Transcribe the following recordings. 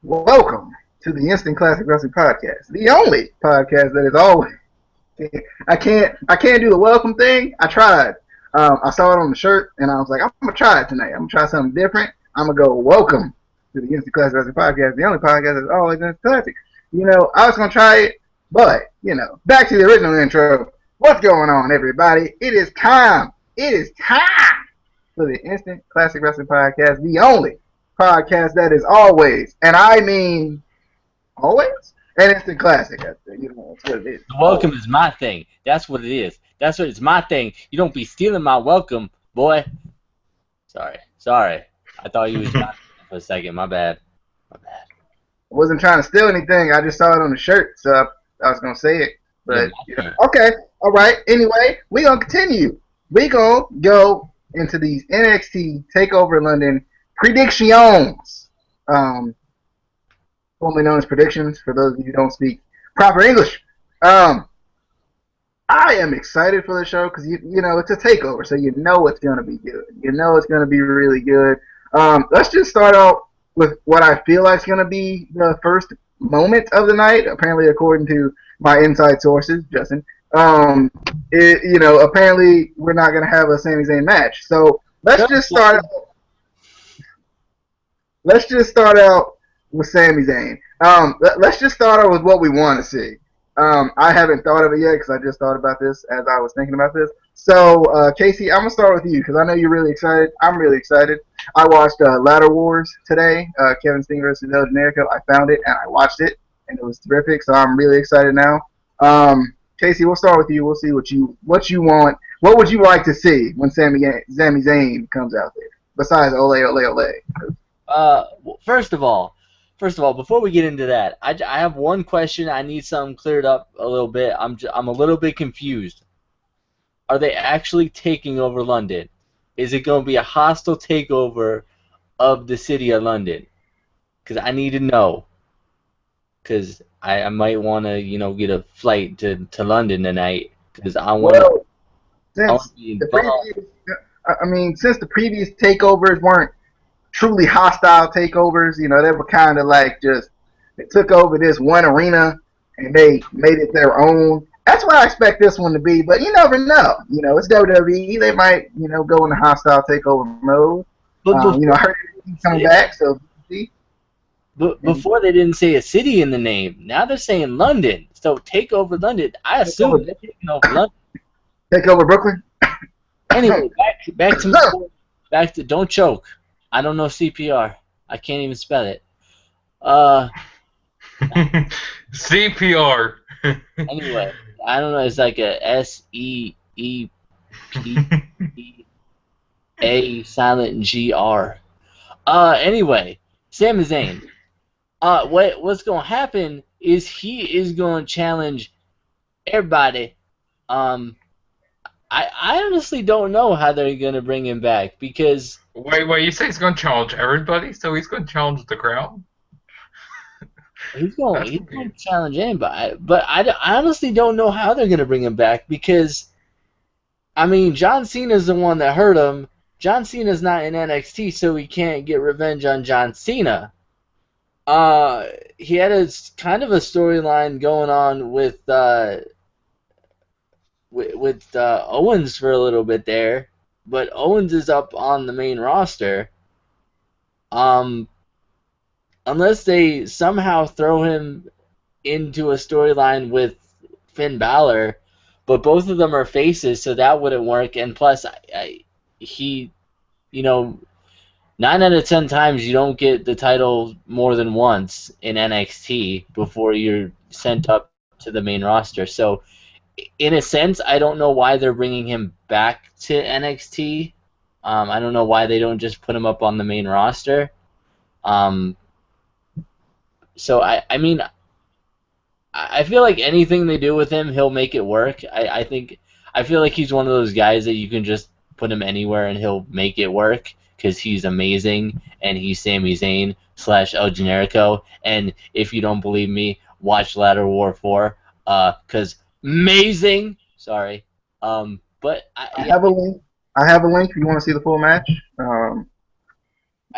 Welcome to the Instant Classic Wrestling Podcast, the only podcast that is always. I can't do the welcome thing. I tried. I saw it on the shirt, and I was like, I'm gonna try it tonight. I'm gonna try something different. I'm gonna go welcome to the Instant Classic Wrestling Podcast, the only podcast that's always Instant Classic. I was gonna try it, but back to the original intro. What's going on, everybody? It is time. It is time for the Instant Classic Wrestling Podcast, the only podcast that is always, and I mean always, an instant classic. That's what it is. The welcome is my thing. That's what it is. That's what it's my thing. You don't be stealing my welcome, boy. Sorry. I thought you was not for a second. My bad. I wasn't trying to steal anything. I just saw it on the shirt, so I was gonna say it. But okay, all right. Anyway, we gonna continue. We gonna go into these NXT Takeover London predictions. Formerly known as predictions for those of you who don't speak proper English. I am excited for the show because it's a takeover, so you know it's gonna be good. You know it's gonna be really good. Let's just start out with what I feel like is gonna be the first moment of the night. Apparently, according to my inside sources, Justin. Apparently we're not gonna have a Sami Zayn match. So let's just start out with Sami Zayn. Let's just start out with what we want to see. I haven't thought of it yet because I just thought about this as I was thinking about this. So, Casey, I'm going to start with you because I know you're really excited. I'm really excited. I watched Ladder Wars today, Kevin Steen versus El Generico. I found it and I watched it, and it was terrific, so I'm really excited now. Casey, we'll start with you. We'll see what you want. What would you like to see when Sami Zayn comes out there, besides Ole, Ole, Ole? First of all, before we get into that, I have one question. I need something cleared up a little bit. I'm a little bit confused. Are they actually taking over London? Is it going to be a hostile takeover of the city of London? Because I need to know. Because I might want to, get a flight to London tonight. Because I want to. Since the previous takeovers weren't truly hostile takeovers, they were kind of like they took over this one arena and they made it their own. That's what I expect this one to be, but you never know. It's WWE. They might, go into hostile takeover mode. I heard he's coming back, so see. But before they didn't say a city in the name. Now they're saying London. So take over London. I assume they're taking over London. Take over Brooklyn. Anyway, back to don't choke. I don't know CPR. I can't even spell it. CPR. Anyway, I don't know. It's like a SEEPA silent GR. Anyway, Sami Zayn. What's gonna happen is he is gonna challenge everybody. I honestly don't know how they're gonna bring him back because. Wait, you say he's going to challenge everybody? So he's going to challenge the crowd? He's going to challenge anybody. But I honestly don't know how they're going to bring him back because, John Cena's the one that hurt him. John Cena's not in NXT, so he can't get revenge on John Cena. He had kind of a storyline going on with Owens for a little bit there. But Owens is up on the main roster. Unless they somehow throw him into a storyline with Finn Balor, but both of them are faces, so that wouldn't work. And plus, 9 out of 10 times you don't get the title more than once in NXT before you're sent up to the main roster. So, in a sense, I don't know why they're bringing him back to NXT. I don't know why they don't just put him up on the main roster. So, I feel like anything they do with him, he'll make it work. I feel like he's one of those guys that you can just put him anywhere and he'll make it work because he's amazing and he's Sami Zayn / El Generico. And if you don't believe me, watch Ladder War 4 because amazing. Sorry. But I have a link. I have a link if you want to see the full match.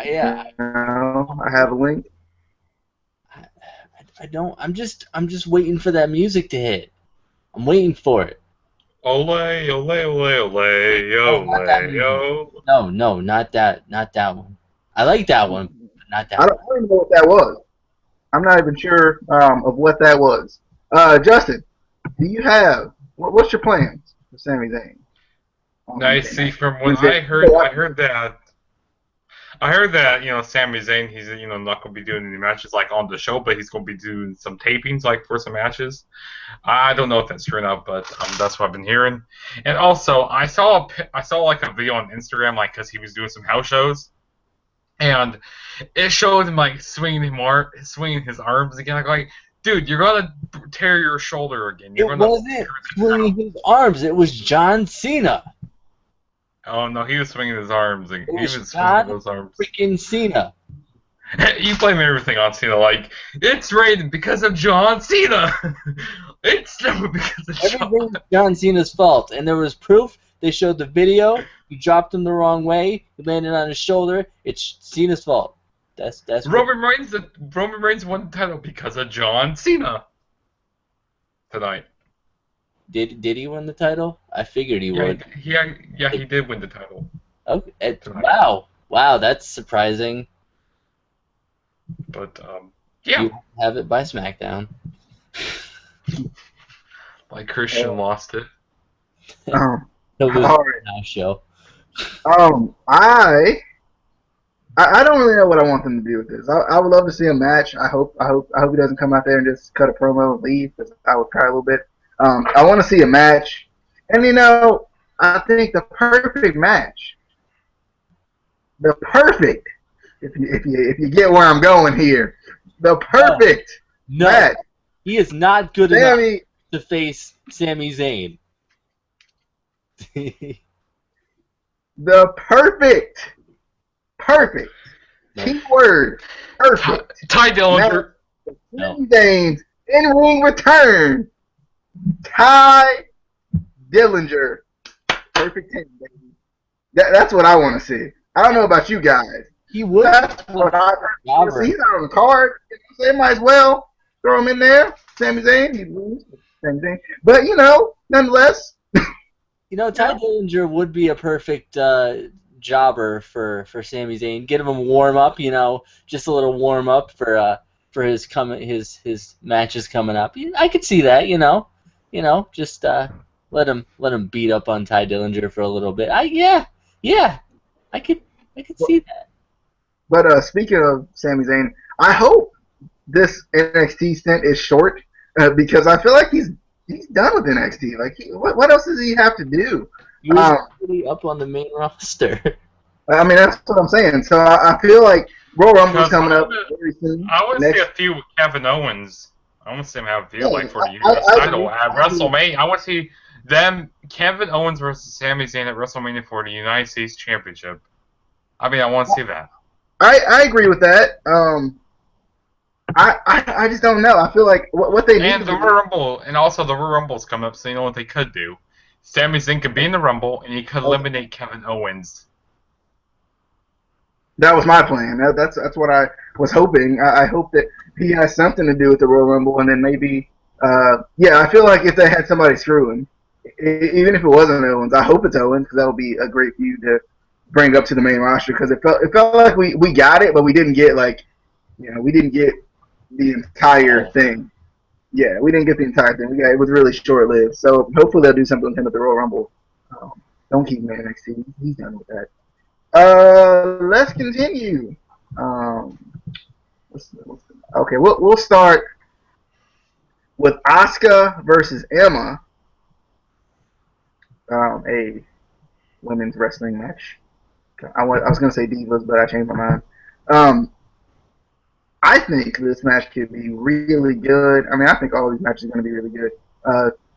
Yeah. I have a link. I don't. I'm just waiting for that music to hit. I'm waiting for it. Ole, ole, ole, ole, No, not that ole, music. ole. No, not that. Not that one. I like that one, but not that one. I don't even know what that was. I'm not even sure of what that was. Justin, do you have what's your plans for Sami Zayn on Now, you Wednesday see, night? from what Wednesday. I heard that, Sami Zayn, he's, not going to be doing any matches, like, on the show, but he's going to be doing some tapings, like, for some matches. I don't know if that's true or not, but that's what I've been hearing. And also, I saw, like, a video on Instagram, like, because he was doing some house shows, and it showed him, like, swinging his arms again. Like, dude, you're going to tear your shoulder again. You're It going to wasn't swinging his arms. It was John Cena. Oh, no, he was swinging his arms. And It he was was swinging John those arms. freaking Cena. You blame everything on Cena, like, it's rated because of John Cena! It's never because of John. Everything's John Cena's fault, and there was proof. They showed the video. He dropped him the wrong way. He landed on his shoulder. It's Cena's fault. That's Roman Reigns won the title because of John Cena tonight. Did he win the title? I figured he Yeah, would. he did win the title. Okay. Tonight. Wow, that's surprising. But yeah, You have it by SmackDown. like Christian lost it. He'll lose All the house show. I don't really know what I want them to do with this. I would love to see a match. I hope he doesn't come out there and just cut a promo and leave, because I would cry a little bit. I want to see a match, and I think the perfect match, if you get where I'm going here, the perfect No, match. he is not good enough to face Sami Zayn. The perfect No. keyword, perfect. Ty Dillinger. Sami Zayn's in-ring return. Ty Dillinger. Perfect 10, baby. That's what I want to see. I don't know about you guys. He would. That's what I want to see. He's not on the card. So they might as well throw him in there. Sami Zayn. He'd lose. Sami Zayn. But, nonetheless. Ty Dillinger would be a perfect jobber for Sami Zayn. Get him a warm up, just a little warm up for his matches coming up. I could see that, just let him beat up on Ty Dillinger for a little bit. I could see that. But speaking of Sami Zayn, I hope this NXT stint is short, because I feel like he's done with NXT. Like, what else does he have to do? He was really up on the main roster. I mean, that's what I'm saying. So I feel like Royal Rumble's coming up very soon. I want to see a feud with Kevin Owens. I want to see him have a feud for the US title at WrestleMania. I want to see Kevin Owens versus Sami Zayn at WrestleMania for the United States Championship. I mean, I want to see that. I agree with that. I just don't know. I feel like what they need. And the Royal Rumble, and also the Royal Rumble's coming up, so you know what they could do. Sami Zayn could be in the Rumble, and he could eliminate Kevin Owens. That was my plan. That's what I was hoping. I hope that he has something to do with the Royal Rumble, and then maybe, I feel like if they had somebody screw him, even if it wasn't Owens, I hope it's Owens, because that would be a great feud to bring up to the main roster, because it felt like we got it, but we didn't get we didn't get the entire thing. Yeah, we didn't get the entire thing. It was really short-lived. So hopefully they'll do something with him at the Royal Rumble. Don't keep him in NXT. He's done with that. Let's continue. Okay, we'll start with Asuka versus Emma. A women's wrestling match. I was gonna say Divas, but I changed my mind. I think this match could be really good. I mean, I think all these matches are going to be really good.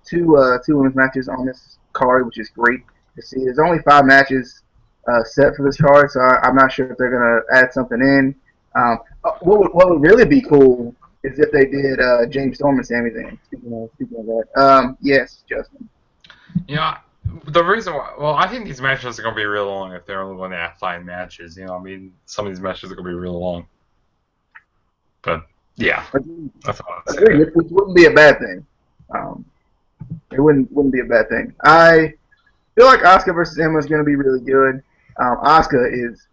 Two women's matches on this card, which is great to see. There's only 5 matches set for this card, so I'm not sure if they're going to add something in. What would really be cool is if they did James Storm and Sami Zayn. Speaking of that, yes, Justin. Yeah, the reason why, I think these matches are going to be real long if they're only going to have 5 matches. I mean, some of these matches are going to be real long. But Yeah, Agreed. that's what I'd say. Agreed. Which wouldn't be a bad thing. Um, it wouldn't be a bad thing. I feel like Asuka versus Emma is going to be really good. Asuka is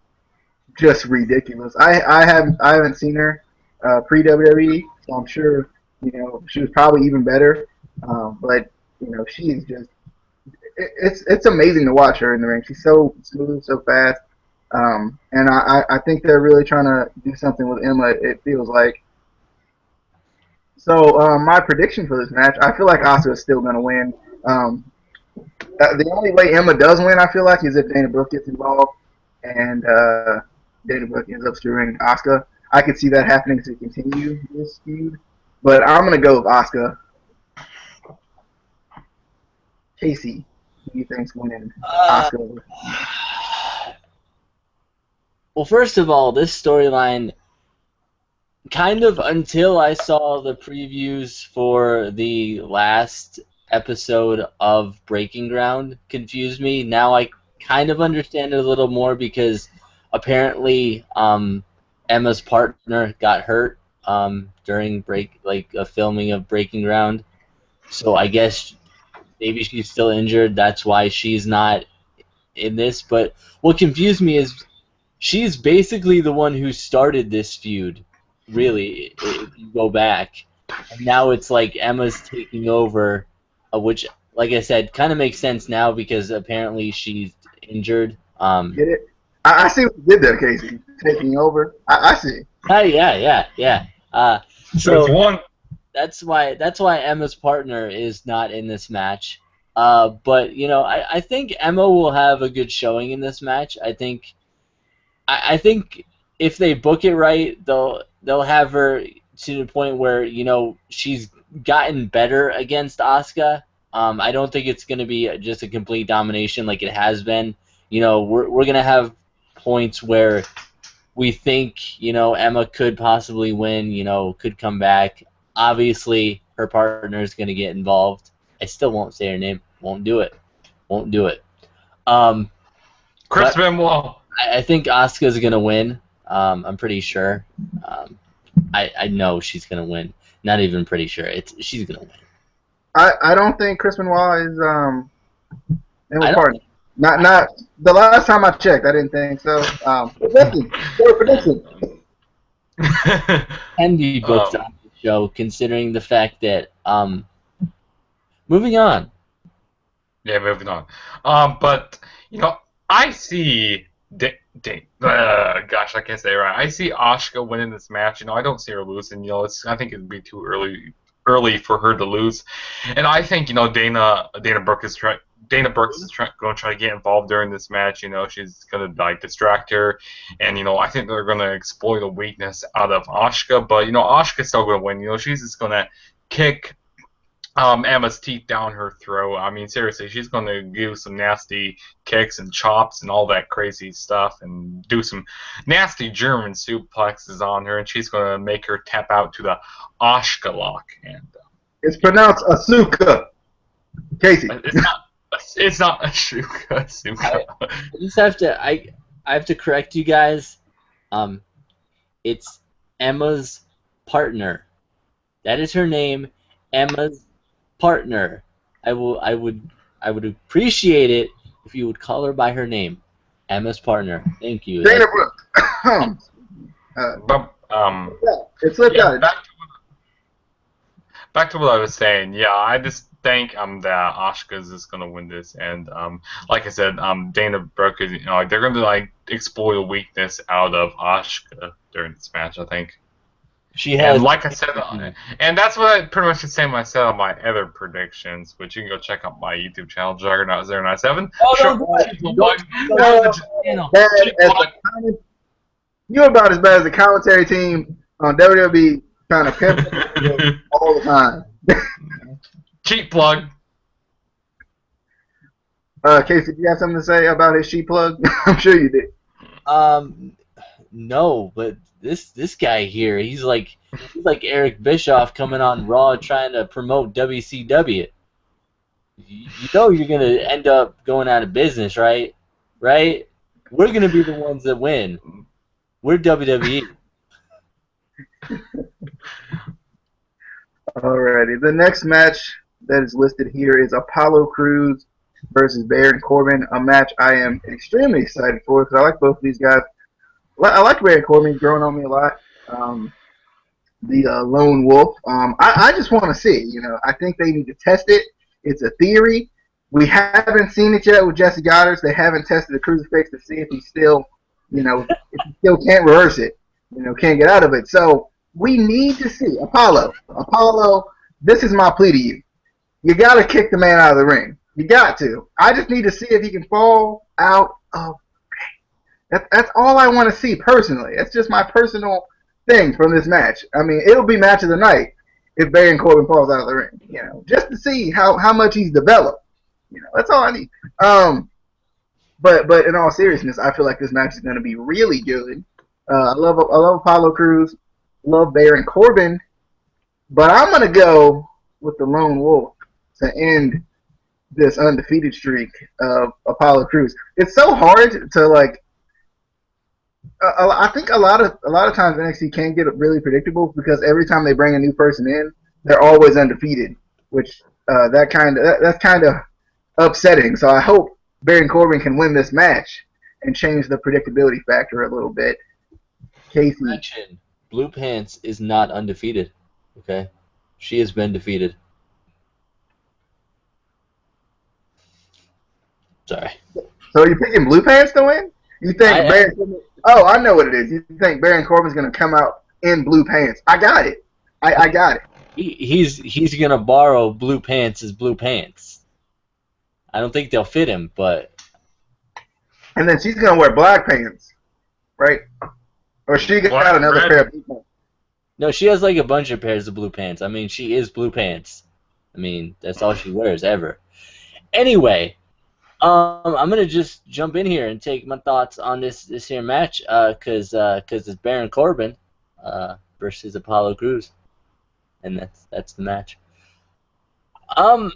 just ridiculous. I haven't seen her pre WWE, so I'm sure she was probably even better. But she is just it's amazing to watch her in the ring. She's so smooth, so fast. And I think they're really trying to do something with Emma. It feels like. So my prediction for this match, I feel like Asuka is still going to win. Um, the only way Emma does win, I feel like, is if Dana Brooke gets involved and Dana Brooke ends up screwing Asuka. I could see that happening to continue this feud, but I'm gonna go with Asuka. Casey, who do you think's winning? Asuka. Well, first of all, this storyline, kind of until I saw the previews for the last episode of Breaking Ground, confused me. Now I kind of understand it a little more because apparently Emma's partner got hurt during a filming of Breaking Ground. So I guess maybe she's still injured. That's why she's not in this. But what confused me is she's basically the one who started this feud, really, if you go back. And now it's like Emma's taking over, which, like I said, kind of makes sense now because apparently she's injured. Get it? I see what you did there, Casey. Taking over. I see. Yeah. So That's one. that's why Emma's partner is not in this match. But I think Emma will have a good showing in this match. I think if they book it right, they'll have her to the point where she's gotten better against Asuka. I don't think it's going to be just a complete domination like it has been. We're going to have points where we think Emma could possibly win. Could come back. Obviously, her partner is going to get involved. I still won't say her name. Won't do it. Chris But Benoit. I think Asuka's gonna win. I'm pretty sure. I know she's gonna win. Not even pretty sure. She's gonna win. I don't think Chris Benoit is Emma's I don't. partner. Not the last time I checked, I didn't think so. Prediction. Can be booked on the show, considering the fact that. Moving on. Yeah, moving on. But I see. Gosh, I can't say it right. I see Asuka winning this match. I don't see her losing. I think it'd be too early for her to lose. And I think Dana Brooke is going to try to get involved during this match. She's going to distract her, and I think they're going to exploit a weakness out of Asuka. But Asuka's still going to win. She's just going to kick Emma's teeth down her throat. I mean, seriously, she's going to do some nasty kicks and chops and all that crazy stuff and do some nasty German suplexes on her, and she's going to make her tap out to the Asuka lock. And It's pronounced Asuka. Casey. It's not Asuka. I just have to. I have to correct you guys. It's Emma's partner. That is her name. Emma's partner. I would appreciate it if you would call her by her name. Emma's partner. Thank you. Dana Brooke. It slipped out. Back to what I was saying. Yeah, I just think that Asuka's is gonna win this, and like I said, Dana Brooke is they're gonna exploit a weakness out of Asuka during this match. I think. She has. And like I said, and that's what I pretty much the same I said on my other predictions, which you can go check out my YouTube channel, Juggernaut097. You're about as bad as the commentary team on WWE trying to pimp all the time. Cheap plug. Casey, do you have something to say about his sheep plug? I'm sure you did. No, but this guy here, he's like Eric Bischoff coming on Raw trying to promote WCW. You're gonna end up going out of business, right? Right? We're gonna be the ones that win. We're WWE. Alrighty. The next match that is listed here is Apollo Crews versus Baron Corbin, a match I am extremely excited for because I like both of these guys. I like Baron Corbin. He's growing on me a lot. Um, the lone wolf. I just want to see. I think they need to test it. It's a theory. We haven't seen it yet with Jesse Goddard. They haven't tested the crucifix to see if he still, if he still can't reverse it. Can't get out of it. So we need to see Apollo. Apollo, this is my plea to you. You got to kick the man out of the ring. You got to. I just need to see if he can fall out of. That's all I want to see personally. That's just my personal thing from this match. I mean, it'll be match of the night if Baron Corbin falls out of the ring. Just to see how much he's developed. That's all I need. But in all seriousness, I feel like this match is going to be really good. I love Apollo Crews, love Baron Corbin, but I'm going to go with the Lone Wolf to end this undefeated streak of Apollo Crews. It's so hard to like. I think a lot of times NXT can get really predictable because every time they bring a new person in, they're always undefeated, which that's kind of upsetting. So I hope Baron Corbin can win this match and change the predictability factor a little bit. Casey, Blue Pants is not undefeated. Okay, she has been defeated. Sorry. So are you picking Blue Pants to win? You think Baron Corbin? Oh, I know what it is. You think Baron Corbin's going to come out in blue pants? I got it. I got it. He's going to borrow Blue Pants as blue pants. I don't think they'll fit him, but. And then she's going to wear black pants, right? Or she got another pair of blue pants. No, she has like a bunch of pairs of blue pants. I mean, she is blue pants. I mean, that's all she wears ever. Anyway. I'm gonna just jump in here and take my thoughts on this here match, cause it's Baron Corbin, versus Apollo Crews, and that's the match. I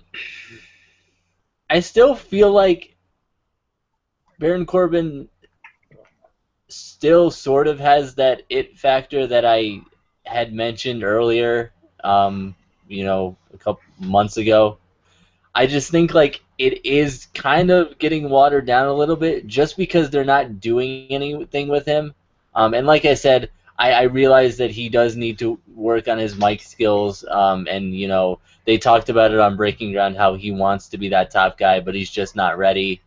still feel like Baron Corbin still sort of has that it factor that I had mentioned earlier, a couple months ago. I just think like it is kind of getting watered down a little bit just because they're not doing anything with him. And like I said, I realize that he does need to work on his mic skills. And they talked about it on Breaking Ground how he wants to be that top guy, but he's just not ready.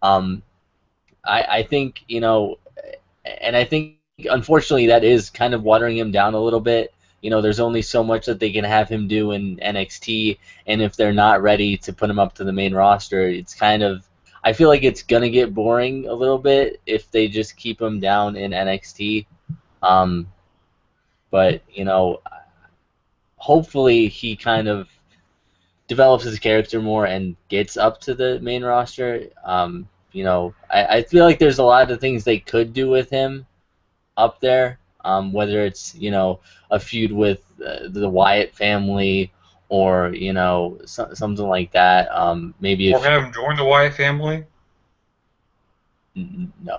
I think and I think unfortunately that is kind of watering him down a little bit. There's only so much that they can have him do in NXT, and if they're not ready to put him up to the main roster, it's kind of, I feel like it's going to get boring a little bit if they just keep him down in NXT. But, hopefully he kind of develops his character more and gets up to the main roster. I feel like there's a lot of things they could do with him up there. Whether it's a feud with the Wyatt family or something like that. Maybe or have him join the Wyatt family. No.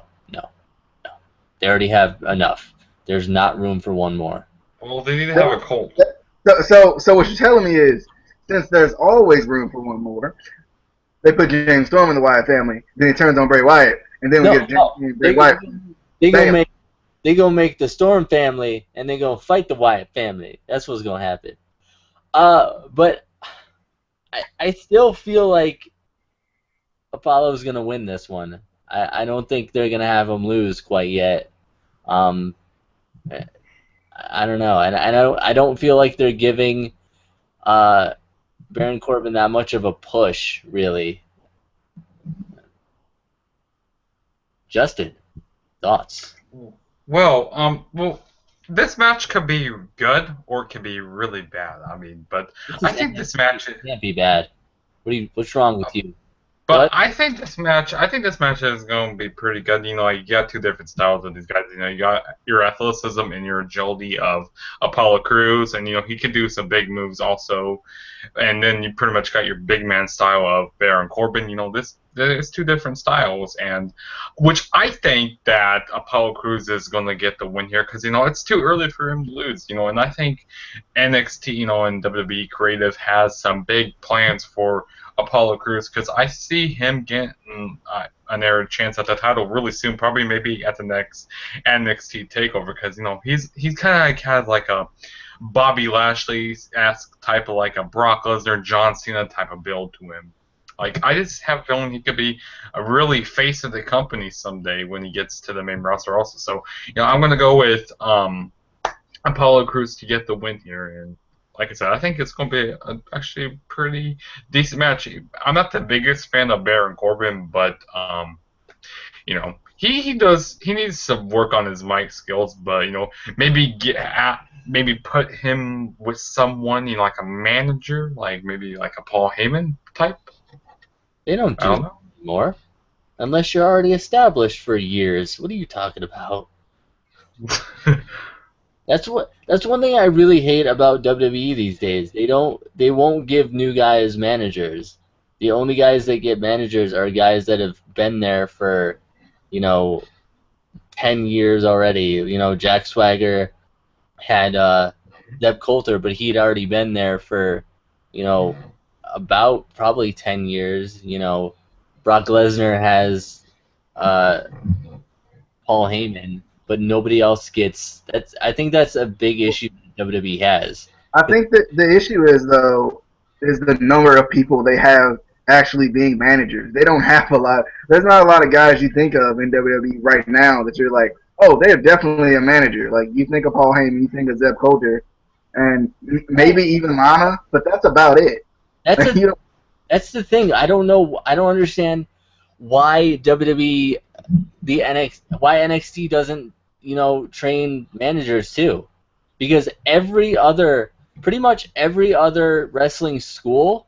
They already have enough. There's not room for one more. Well, they need to have a cult. So what you're telling me is, since there's always room for one more, they put James Storm in the Wyatt family. Then he turns on Bray Wyatt, and then we get Bray Wyatt. They gonna make the Storm family, and they gonna fight the Wyatt family. That's what's gonna happen. But I still feel like Apollo's gonna win this one. I don't think they're gonna have him lose quite yet. I don't know, and I don't feel like they're giving Baron Corbin that much of a push, really. Justin, thoughts? Well, this match could be good or it could be really bad. I mean, but I think this match can't be bad. What's wrong with you? But what? I think this match is going to be pretty good. You got two different styles of these guys. You got your athleticism and your agility of Apollo Crews, and he can do some big moves also. And then you pretty much got your big man style of Baron Corbin. It's two different styles, and which I think that Apollo Crews is going to get the win here because it's too early for him to lose. And I think NXT, and WWE Creative has some big plans for Apollo Crews because I see him getting another chance at the title really soon, probably maybe at the next NXT Takeover because he's kind of has like a Bobby Lashley-esque type of like a Brock Lesnar, John Cena type of build to him. Like, I just have a feeling he could be a really face of the company someday when he gets to the main roster also. So, I'm going to go with Apollo Crews to get the win here. And like I said, I think it's going to be actually a pretty decent match. I'm not the biggest fan of Baron Corbin, but, he needs some work on his mic skills, but, maybe put him with someone, like a manager, like maybe like a Paul Heyman type. They don't do that anymore. Unless you're already established for years. What are you talking about? That's one thing I really hate about WWE these days. They won't give new guys managers. The only guys that get managers are guys that have been there for, 10 years already. Jack Swagger had Zeb Coulter, but he'd already been there for, about probably 10 years. Brock Lesnar has Paul Heyman, but nobody else gets. I think that's a big issue that WWE has. I think that the issue is the number of people they have actually being managers. They don't have a lot. There's not a lot of guys you think of in WWE right now that you're like, oh, they're definitely a manager. Like, you think of Paul Heyman, you think of Zeb Coulter, and maybe even Lana, but that's about it. That's the thing. I don't know. I don't understand why WWE, why NXT doesn't, train managers too, because pretty much every other wrestling school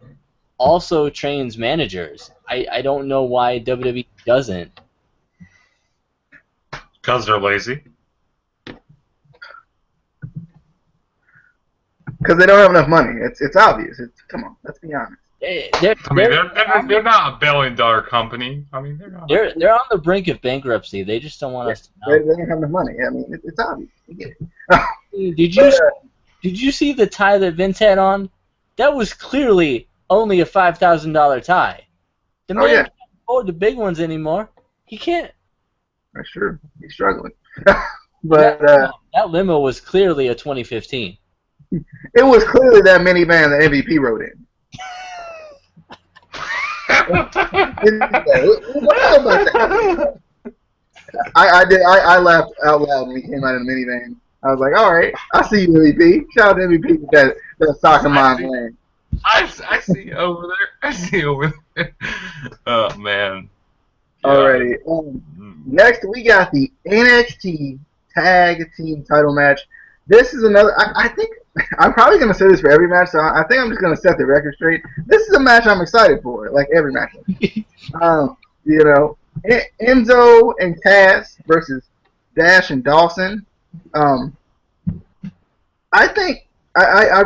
also trains managers. I don't know why WWE doesn't. Because they're lazy. Because they don't have enough money. It's obvious. Come on, let's be honest. They're not a billion-dollar company. I mean, they're not. They're on the brink of bankruptcy. They just don't want us to know. They don't have enough money. I mean, it's obvious. You get it. Did you see the tie that Vince had on? That was clearly only a $5,000 tie. The man can't afford the big ones anymore. He can't. That's true. He's struggling. But that limo was clearly a 2015. It was clearly that minivan that MVP rode in. I laughed out loud when he came out in the minivan. I was like, all right, I see you, MVP. Shout out to MVP with that soccer mind playing. I see over there. I see over there. Oh, man. Yeah. Alrighty. Next, we got the NXT Tag Team Title match. This is another. I think I'm probably going to say this for every match, so I think I'm just going to set the record straight. This is a match I'm excited for, like every match. Enzo and Cass versus Dash and Dawson. I think I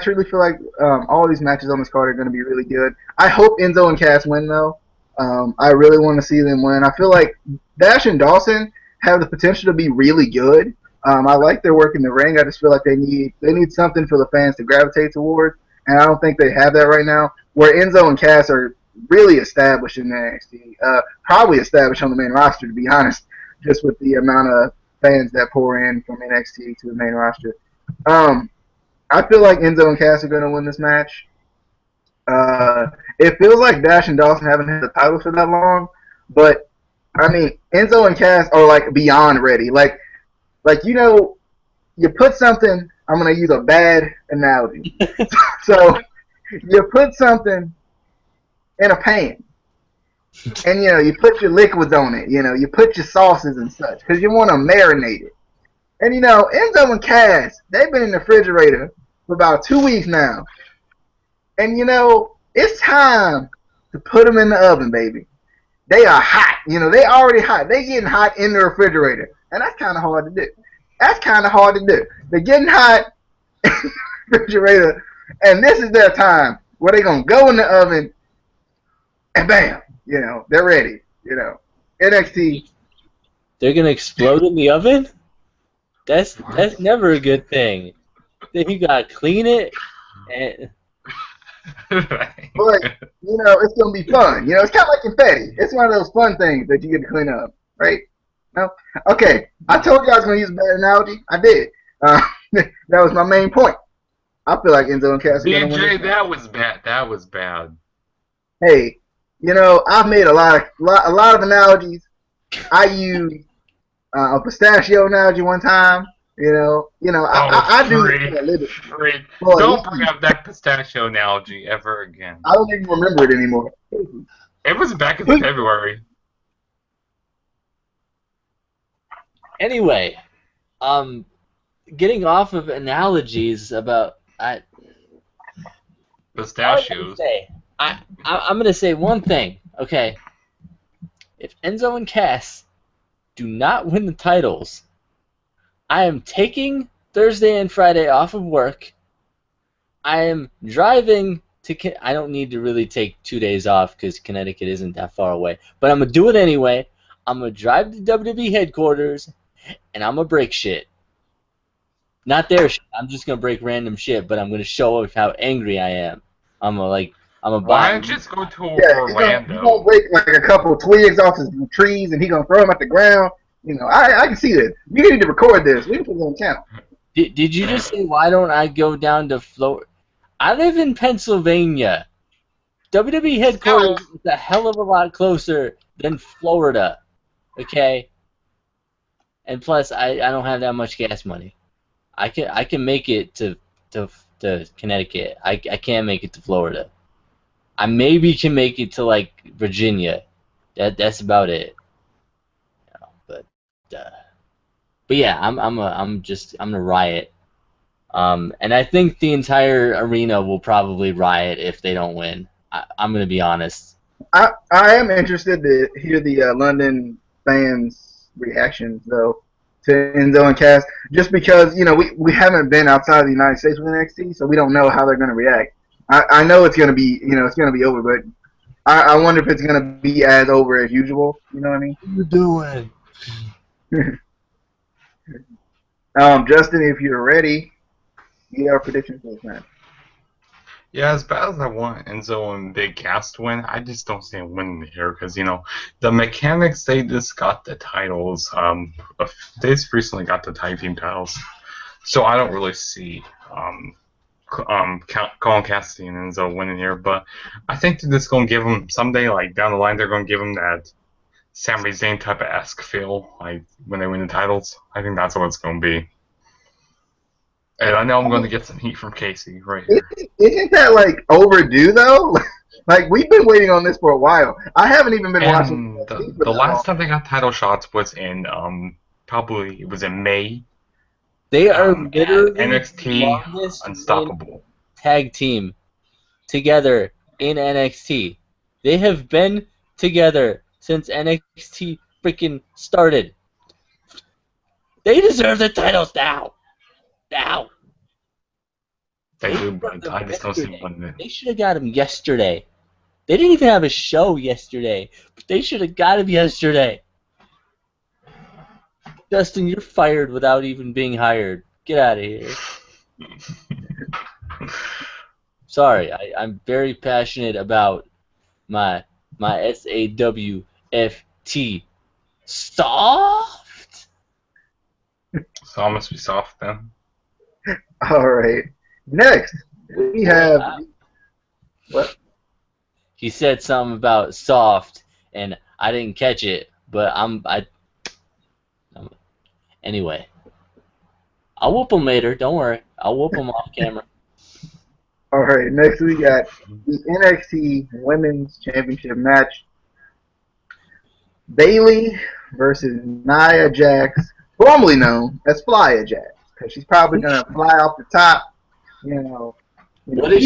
truly feel like all these matches on this card are going to be really good. I hope Enzo and Cass win though. I really want to see them win. I feel like Dash and Dawson have the potential to be really good. I like their work in the ring. I just feel like they need something for the fans to gravitate towards, and I don't think they have that right now. Where Enzo and Cass are really established in NXT, probably established on the main roster, to be honest, just with the amount of fans that pour in from NXT to the main roster. I feel like Enzo and Cass are going to win this match. It feels like Dash and Dawson haven't had the titles for that long, but I mean, Enzo and Cass are like beyond ready. Like you put something. I'm going to use a bad analogy. So you put something in a pan, and you put your liquids on it. You put your sauces and such because you want to marinate it. And Enzo and Cass, they've been in the refrigerator for about 2 weeks now. And it's time to put them in the oven, baby. They are hot. They already hot. They getting hot in the refrigerator. And that's kind of hard to do. They're getting hot in the refrigerator. And this is their time where they're going to go in the oven and bam, They're ready. NXT. They're gonna explode in the oven? That's never a good thing. Then you gotta clean it, and But it's gonna be fun. It's kind of like confetti. It's one of those fun things that you get to clean up, right? No. Okay. I told you I was gonna use a bad analogy. I did. That was my main point. I feel like Enzo and Cass are gonna win. BJ, that was bad. That was bad. Hey, I've made a lot of analogies. I used a pistachio analogy one time. I do Freak. Boy, Don't bring up that pistachio analogy ever again. I don't even remember it anymore. It was back in February. anyway, getting off of analogies about Pistachios. I'm gonna say one thing, okay? If Enzo and Cass do not win the titles, I am taking Thursday and Friday off of work. I am driving to. I don't need to really take 2 days off because Connecticut isn't that far away, but I'm gonna do it anyway. I'm gonna drive to WWE headquarters, and I'm gonna break shit. Not their shit. I'm just gonna break random shit, but I'm gonna show off how angry I am. I'm a Why don't you just go to Orlando? He's gonna break like a couple of twigs off his trees, and he's gonna throw them at the ground. I can see this. You need to record this. We can put it on camera. Did you just say why don't I go down to Florida? I live in Pennsylvania. WWE headquarters is a hell of a lot closer than Florida. Okay? And plus I don't have that much gas money. I can make it to Connecticut. I can't make it to Florida. I maybe can make it to like Virginia. That's about it. But yeah, I'm gonna riot. And I think the entire arena will probably riot if they don't win. I'm gonna be honest. I am interested to hear the London fans' reactions though to Enzo and Cass, just because we haven't been outside of the United States with NXT, so we don't know how they're gonna react. I know it's gonna be it's gonna be over, but I wonder if it's gonna be as over as usual. You know what I mean? What are you doing? Justin, if you're ready, you have a prediction for this match. Yeah, as bad as I want Enzo and Big Cass to win, I just don't see him winning here because the Mechanics, they just got the titles. They just recently got the tag team titles, so I don't really see Colin Cassidy and Enzo winning here. But I think they're just gonna give him someday, like down the line, they're gonna give him that Sami Zayn type of esque feel, like when they win the titles. I think that's what it's gonna be. And I know I'm going to get some heat from Casey right here. Isn't that like overdue though? Like we've been waiting on this for a while. I haven't even been watching. The last time they got title shots was in probably it was in May. They are literally NXT Unstoppable tag team together in NXT. They have been together since NXT freaking started. They deserve the titles now. Now. They do, but I just don't see one. They should have got him yesterday. They didn't even have a show yesterday, but they should have got him yesterday. Justin, you're fired without even being hired. Get out of here. Sorry, I'm very passionate about my SAWFT. Soft? So I must be soft then. All right. Next, we have what? He said something about soft, and I didn't catch it. But anyway. I'll whoop him later. Don't worry. I'll whoop him off camera. All right. Next, we got the NXT Women's Championship match: Bayley versus Nia Jax, formerly known as Flya Jax, because she's probably gonna fly off the top. She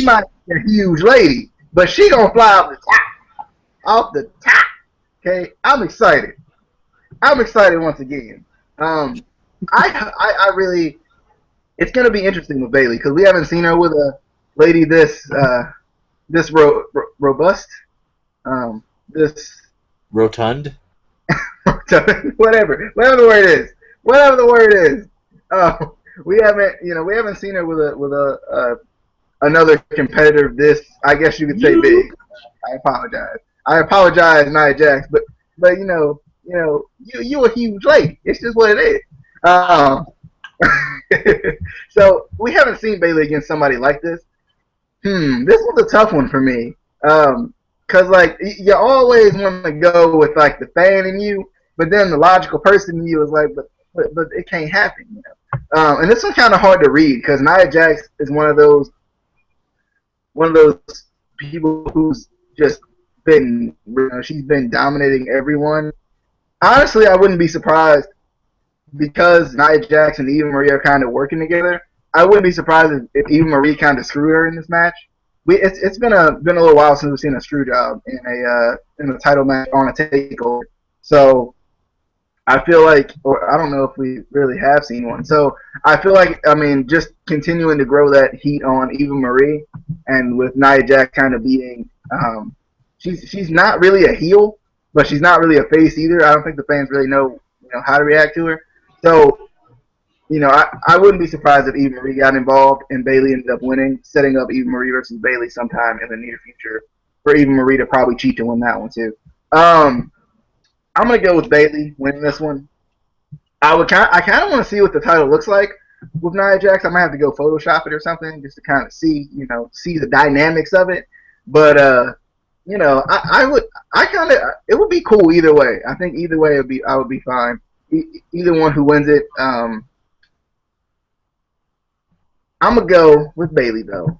might be a huge lady, but she gonna fly off the top. Off the top. Okay, I'm excited. I'm excited once again. I really, it's gonna be interesting with Bayley because we haven't seen her with a lady this robust. this Rotund. whatever the word is, whatever the word is. We haven't seen her with a another competitor this, I guess you could say, big. I apologize. I apologize, Nia Jax, but you a huge lady. It's just what it is. So we haven't seen Bayley against somebody like this. This was a tough one for me. Cause like you always want to go with like the fan in you, but then the logical person in you is like, but it can't happen. And this one's kind of hard to read because Nia Jax is one of those people who's just been, she's been dominating everyone. Honestly, I wouldn't be surprised because Nia Jax and Eva Marie are kind of working together. I wouldn't be surprised if Eva Marie kind of screwed her in this match. It's been a little while since we've seen a screw job in a title match on a takeover. So I feel like, or I don't know if we really have seen one. So I feel like, I mean, just continuing to grow that heat on Eva Marie, and with Nia Jax kind of being, she's not really a heel, but she's not really a face either. I don't think the fans really know how to react to her. So I wouldn't be surprised if Eva Marie got involved and Bayley ended up winning, setting up Eva Marie versus Bayley sometime in the near future for Eva Marie to probably cheat to win that one too. I'm gonna go with Bayley winning this one. I kind of want to see what the title looks like with Nia Jax. I might have to go Photoshop it or something just to kind of see the dynamics of it. But it would be cool either way. I think either way I would be fine. Either one who wins it. I'm gonna go with Bayley though.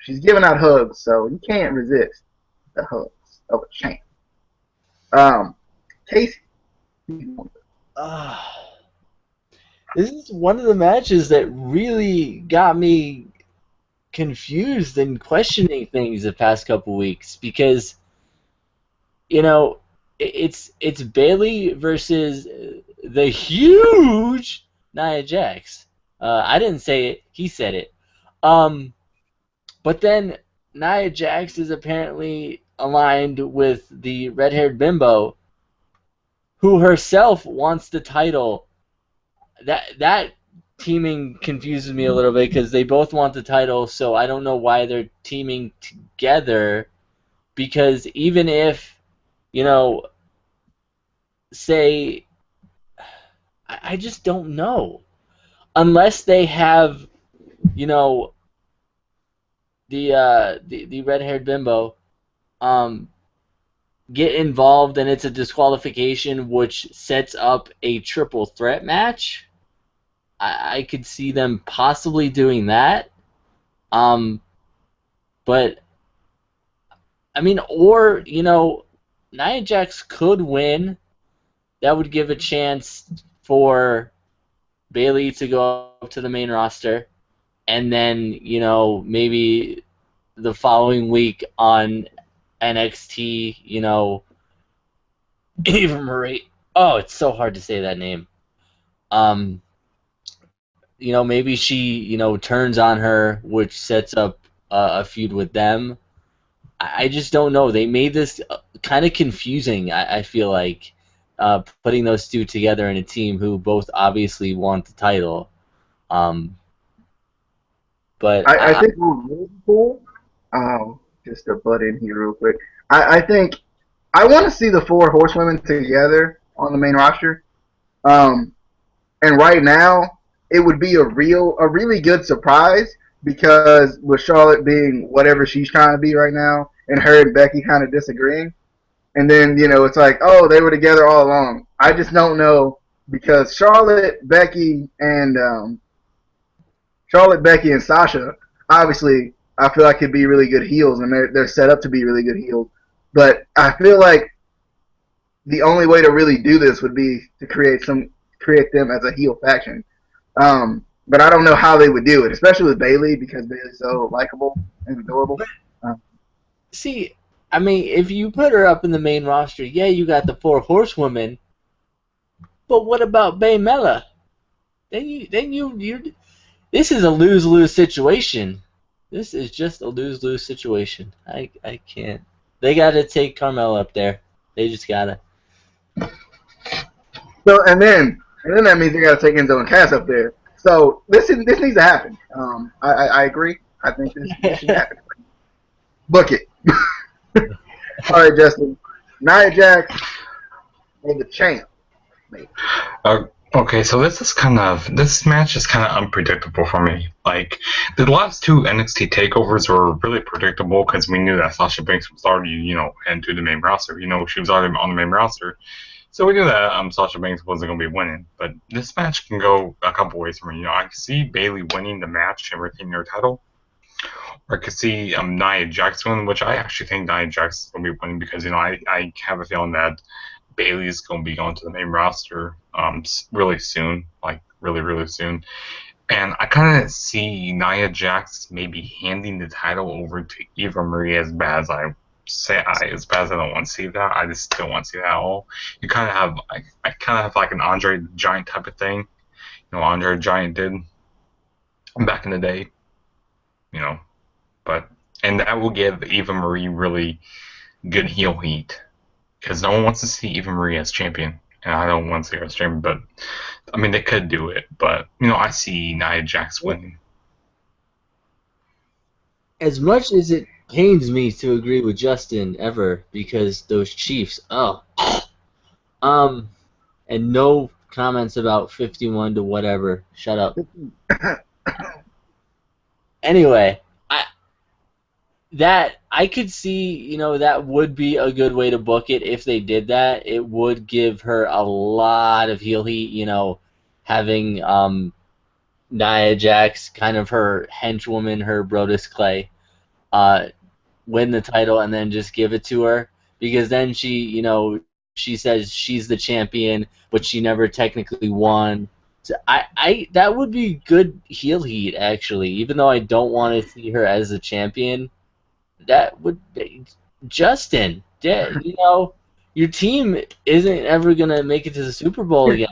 She's giving out hugs, so you can't resist the hugs of a champ. Casey. This is one of the matches that really got me confused and questioning things the past couple weeks because it's Bayley versus the huge Nia Jax. I didn't say it; he said it. But then Nia Jax is apparently aligned with the red-haired bimbo, who herself wants the title. That teaming confuses me a little bit because they both want the title, so I don't know why they're teaming together. Because even if, say, I just don't know, unless they have, the red-haired bimbo, get involved and it's a disqualification which sets up a triple threat match. I could see them possibly doing that. But I mean, or Nia Jax could win. That would give a chance for Bayley to go up to the main roster, and then maybe the following week on NXT, Eva Marie. Oh, it's so hard to say that name. Maybe she, turns on her, which sets up a feud with them. I just don't know. They made this kind of confusing, I feel like, putting those two together in a team who both obviously want the title. But I think what was really cool, just to butt in here real quick, I think I want to see the four horsewomen together on the main roster. And right now, it would be a really good surprise because with Charlotte being whatever she's trying to be right now, and her and Becky kind of disagreeing, and then it's like, oh, they were together all along. I just don't know because Charlotte, Becky, and Sasha, obviously, I feel like could be really good heels, and they're set up to be really good heels. But I feel like the only way to really do this would be to create them as a heel faction. But I don't know how they would do it, especially with Bayley because Bayley's so likable and adorable. See, I mean, if you put her up in the main roster, yeah, you got the four horsewomen. But what about Baymella? Then you. This is a lose-lose situation. This is just a lose-lose situation. I can't. They got to take Carmella up there. They just got to. So and then that means they got to take Enzo and Cass up there. So this needs to happen. I agree. I think this should happen. Book it. All right, Justin. Nia Jax or the champ. Okay, so this match is kind of unpredictable for me. Like the last two NXT takeovers were really predictable because we knew that Sasha Banks was already, into the main roster. She was already on the main roster, so we knew that Sasha Banks wasn't going to be winning. But this match can go a couple ways for me. I can see Bayley winning the match and retaining her title, or I could see Nia Jax win, which I actually think Nia Jax is going to be winning because I have a feeling that Bayley's going to be going to the main roster really soon, like really, really soon. And I kind of see Nia Jax maybe handing the title over to Eva Marie as bad as I don't want to see that. I just don't want to see that at all. You kind of have, I kind of have like an Andre the Giant type of thing. Andre the Giant did back in the day, and that will give Eva Marie really good heel heat. Because no one wants to see Eva Marie as champion, and I don't want to see her as champion. But I mean, they could do it. But I see Nia Jax winning. As much as it pains me to agree with Justin ever, because those Chiefs, and no comments about 51 to whatever. Shut up. Anyway. That I could see, that would be a good way to book it if they did that. It would give her a lot of heel heat, having Nia Jax, kind of her henchwoman, her Brodus Clay, win the title and then just give it to her, because then she says she's the champion, but she never technically won. So that would be good heel heat, actually, even though I don't want to see her as a champion. That would be Justin. Your team isn't ever gonna make it to the Super Bowl again,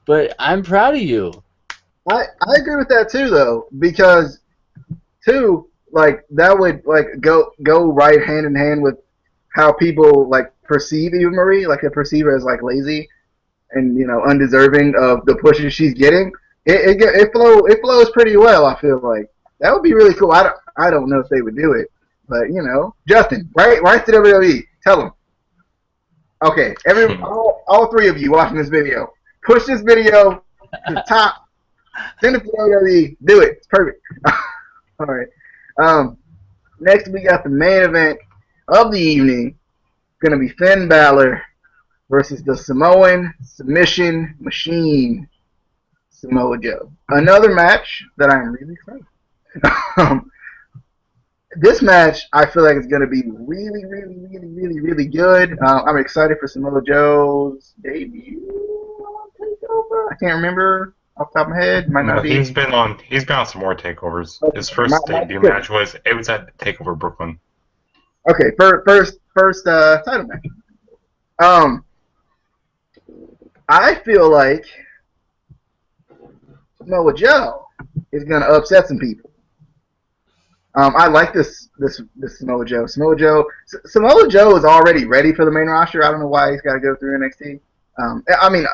but I'm proud of you. I agree with that too, though, because that would go right hand in hand with how people perceive Eva Marie, they perceive her as lazy and undeserving of the pushes she's getting. It flows pretty well. I feel like that would be really cool. I don't know if they would do it. But Justin, right to WWE. Tell them. Okay, all three of you watching this video, push this video to the top. Send it to WWE. Do it. It's perfect. All right. Next we got the main event of the evening. Going to be Finn Balor versus the Samoan submission machine, Samoa Joe. Another match that I'm really excited. This match, I feel like it's going to be really, really, really, really, really good. I'm excited for Samoa Joe's debut on Takeover. I can't remember off the top of my head. Might not be. He's been on some more takeovers. His first debut match was at Takeover Brooklyn. Okay, first title match. I feel like Samoa Joe is going to upset some people. I like this Samoa Joe. Samoa Joe is already ready for the main roster. I don't know why he's got to go through NXT. I mean,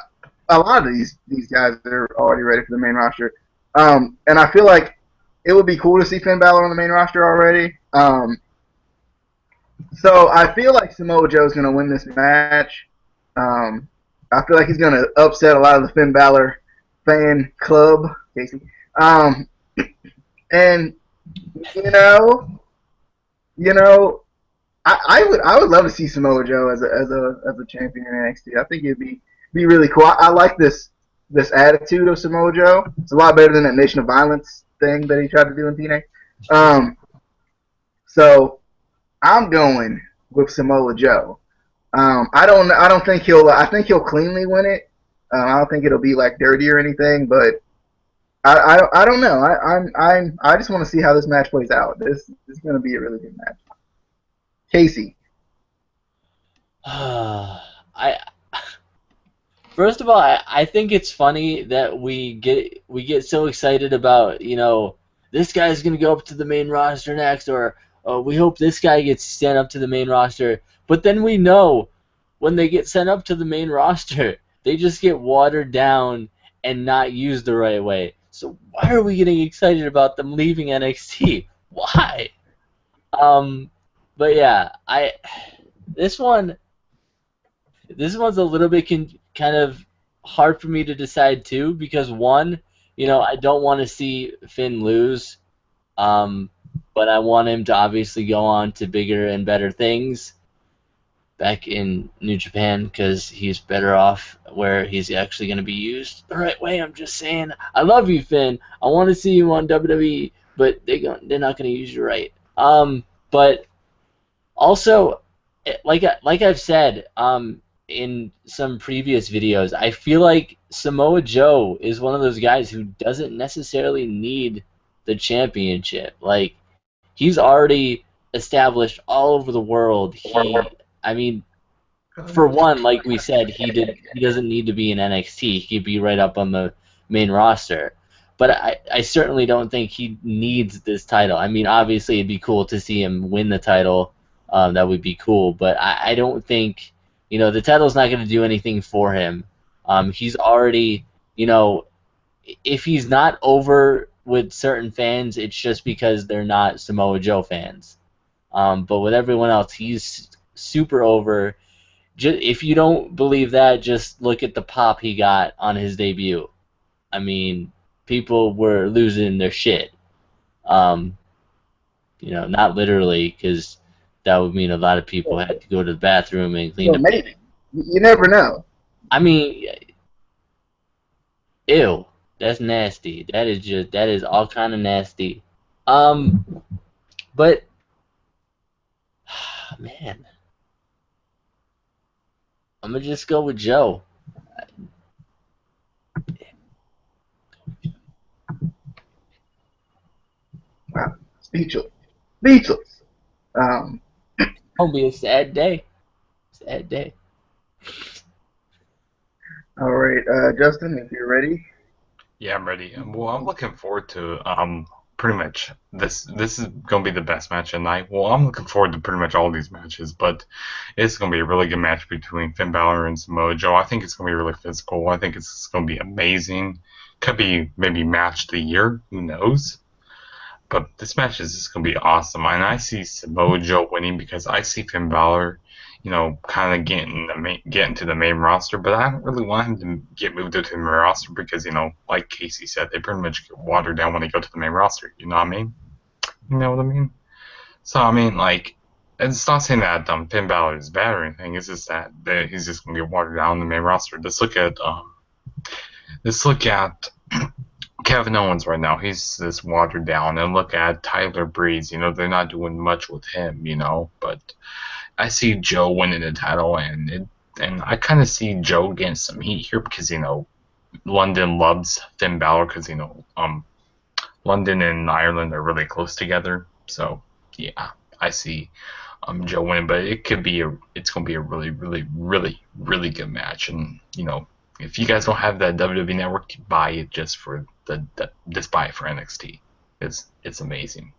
a lot of these guys are already ready for the main roster. And I feel like it would be cool to see Finn Balor on the main roster already. So I feel like Samoa Joe's going to win this match. I feel like he's going to upset a lot of the Finn Balor fan club, Casey. And I would love to see Samoa Joe as a champion in NXT. I think it'd be really cool. I like this attitude of Samoa Joe. It's a lot better than that Nation of Violence thing that he tried to do in TNA. So I'm going with Samoa Joe. I don't think he'll. I think he'll cleanly win it. I don't think it'll be dirty or anything, but I don't know. I just want to see how this match plays out. This is going to be a really good match. Casey. First of all, I think it's funny that we get so excited about this guy's gonna go up to the main roster next, or oh, we hope this guy gets sent up to the main roster. But then we know when they get sent up to the main roster, they just get watered down and not used the right way. So why are we getting excited about them leaving NXT? Why? Um, but yeah, this one this one's a little bit kind of hard for me to decide too because one, I don't want to see Finn lose, um, but I want him to obviously go on to bigger and better things back in New Japan because he's better off where he's actually going to be used the right way. I'm just saying, I love you, Finn. I want to see you on WWE, but they're not going to use you right. But also, like I've said, in some previous videos, I feel like Samoa Joe is one of those guys who doesn't necessarily need the championship. Like he's already established all over the world. I mean, for one, like we said, he doesn't need to be in NXT. He could be right up on the main roster. But I certainly don't think he needs this title. I mean, obviously it'd be cool to see him win the title. That would be cool. But I don't think, the title's not going to do anything for him. He's already, if he's not over with certain fans, it's just because they're not Samoa Joe fans. But with everyone else, he's super over. If you don't believe that, just look at the pop he got on his debut. I mean, people were losing their shit. Not literally, because that would mean a lot of people had to go to the bathroom and clean up. Maybe. You never know. I mean, ew, that's nasty. That is all kind of nasty. But man, I'm gonna just go with Joe. Wow. Speechless. It'll be a sad day. Sad day. All right, Justin, if you're ready. Yeah, I'm ready. Well, I'm looking forward to pretty much this. This is gonna be the best match at night. Well, I'm looking forward to pretty much all these matches, but it's gonna be a really good match between Finn Balor and Samoa Joe. I think it's gonna be really physical. I think it's gonna be amazing. Could be maybe match of the year. Who knows? But this match is just gonna be awesome, and I see Samoa Joe winning because I see Finn Balor, kind of getting to the main roster. But I don't really want him to get moved up to the main roster because, like Casey said, they pretty much get watered down when they go to the main roster. You know what I mean? You know what I mean? So I mean, like, it's not saying that Finn Balor is bad or anything. It's just that he's just gonna get watered down in the main roster. Let's look at Kevin Owens right now. He's this watered down, and look at Tyler Breeze. They're not doing much with him. But I see Joe winning the title, and I kind of see Joe getting some heat here because London loves Finn Balor because London and Ireland are really close together. So yeah, I see Joe winning, but it's gonna be a really, really, really, really good match, and if you guys don't have that WWE Network, buy it just for just buy it for NXT. It's amazing.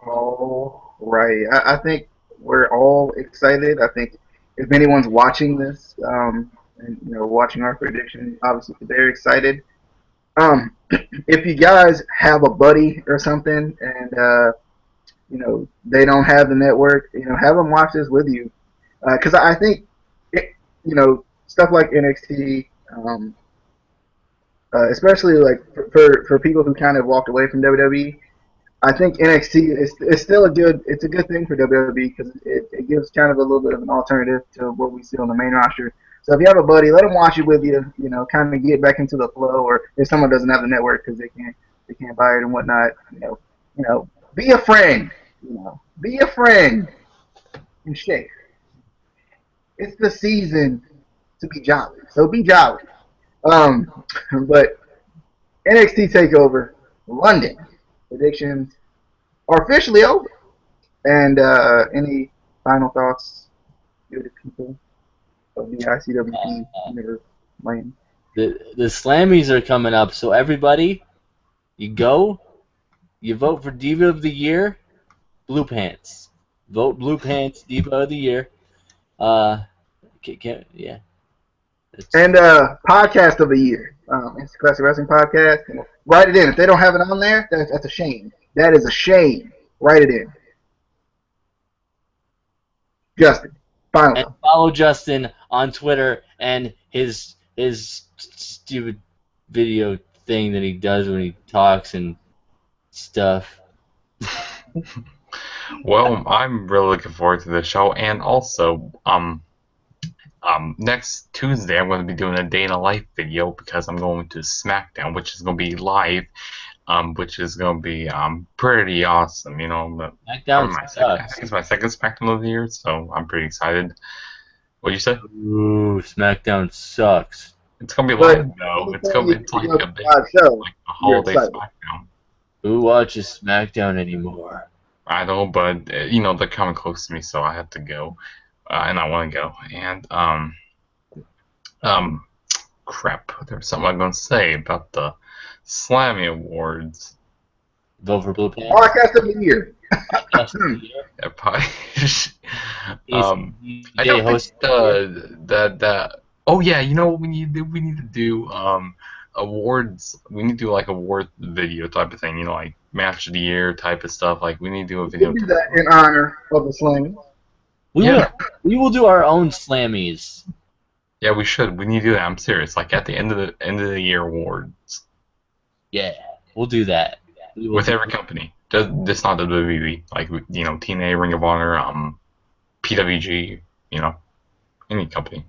All right. I think we're all excited. I think if anyone's watching this, and watching our prediction, obviously they're excited. If you guys have a buddy or something, and they don't have the network, have them watch this with you, because I think stuff like NXT, especially like for people who kind of walked away from WWE. I think NXT is still it's a good thing for WWE because it gives kind of a little bit of an alternative to what we see on the main roster. So if you have a buddy, let them watch it with you. Kind of get back into the flow. Or if someone doesn't have the network because they can't buy it and whatnot, be a friend. Be a friend and share. It's the season to be jolly, so be jolly. But NXT Takeover London predictions are officially over. And any final thoughts to the people of the ICWP Universe Lane? The Slammies are coming up, so everybody, you go You vote for Diva of the Year, Blue Pants. Vote Blue Pants Diva of the Year. Yeah. And podcast of the year. It's a Classic Wrestling Podcast. Write it in. If they don't have it on there, that's a shame. That is a shame. Write it in. Justin, final And thought. follow Justin on Twitter and his stupid video thing that he does when he talks and stuff. Well, I'm really looking forward to the show, and also, next Tuesday I'm going to be doing a day in a life video because I'm going to SmackDown, which is going to be live, which is going to be pretty awesome. You know, but SmackDown I sucks. think it's my second SmackDown of the year, so I'm pretty excited. What'd you say? Ooh, SmackDown sucks. It's gonna be But live though. It's like you a go big, to live show. like a holiday excited. SmackDown. Who watches SmackDown anymore? I know, but you know they're coming close to me, so I have to go, and I want to go. And crap. There's something I'm gonna say about the Slammy Awards. Vote for Blue Pants. Podcast of the year. Podcast of the Year. Yeah, probably. I DJ don't host think that. Oh yeah, you know what we need to do? We need to do awards. We need to do like award video type of thing. You know, like match of the year type of stuff. Like we need to do a video. We do that in honor of the Slam. We will do our own Slammies. Yeah, we should. We need to do that. I'm serious. Like at the end of the year awards. Yeah, we'll do that. With every company. Just not the WWE. Like you know, TNA, Ring of Honor, PWG. You know, any company.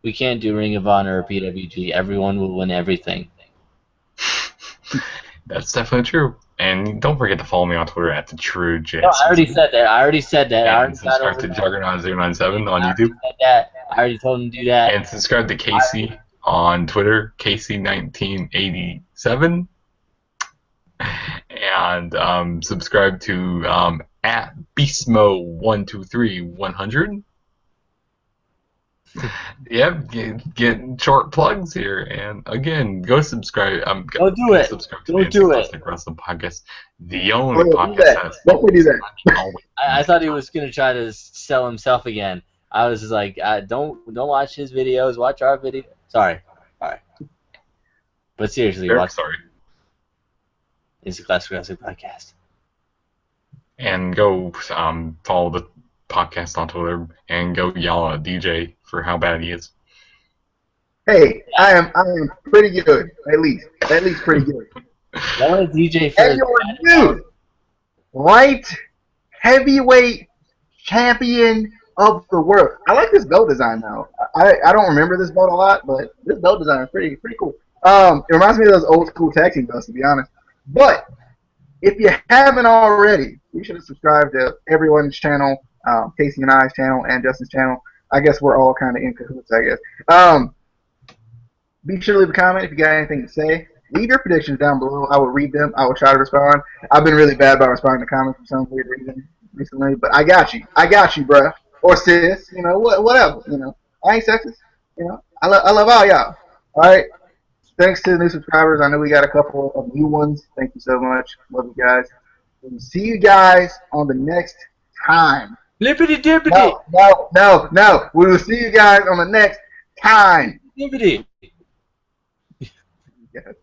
We can't do Ring of Honor or PWG. Everyone will win everything. That's definitely true. And don't forget to follow me on Twitter at @TheTrueJS. No, I already said that. I already said that. I And already got subscribe over to that. Juggernaut097 on I YouTube. already said that. I already told him to do that. And subscribe to Casey on Twitter, Casey1987. And subscribe to @Beastmo123100. Yep, get short plugs here. And again, go subscribe. Don't do it. Subscribe to Don't the do it. Classic Wrestling Podcast, the only do podcast that. that's Don't do that. I thought he was gonna try to sell himself again. I was just like, don't watch his videos. Watch our video. Sorry. But seriously, Very watch. sorry. It's a Classic Wrestling Podcast. And go follow the podcast on Twitter and go yell at DJ for how bad he is. Hey, I am pretty good. At least pretty good. Yell at DJ And first. your new light heavyweight champion of the world. I like this belt design now. I don't remember this belt a lot, but this belt design is pretty cool. It reminds me of those old school tag team belts, to be honest. But if you haven't already, you should have subscribed to everyone's channel, Casey and I's channel, and Justin's channel. I guess we're all kind of in cahoots, I guess. Be sure to leave a comment if you got anything to say. Leave your predictions down below. I will read them. I will try to respond. I've been really bad about responding to comments for some weird reason recently, but I got you. I got you, bruh. Or sis. You know, whatever. You know, I ain't sexist. You know, I love all y'all. All right. Thanks to the new subscribers. I know we got a couple of new ones. Thank you so much. Love you guys. We'll see you guys on the next time. Lippity dippity. No. We will see you guys on the next time. Dippity. Yes.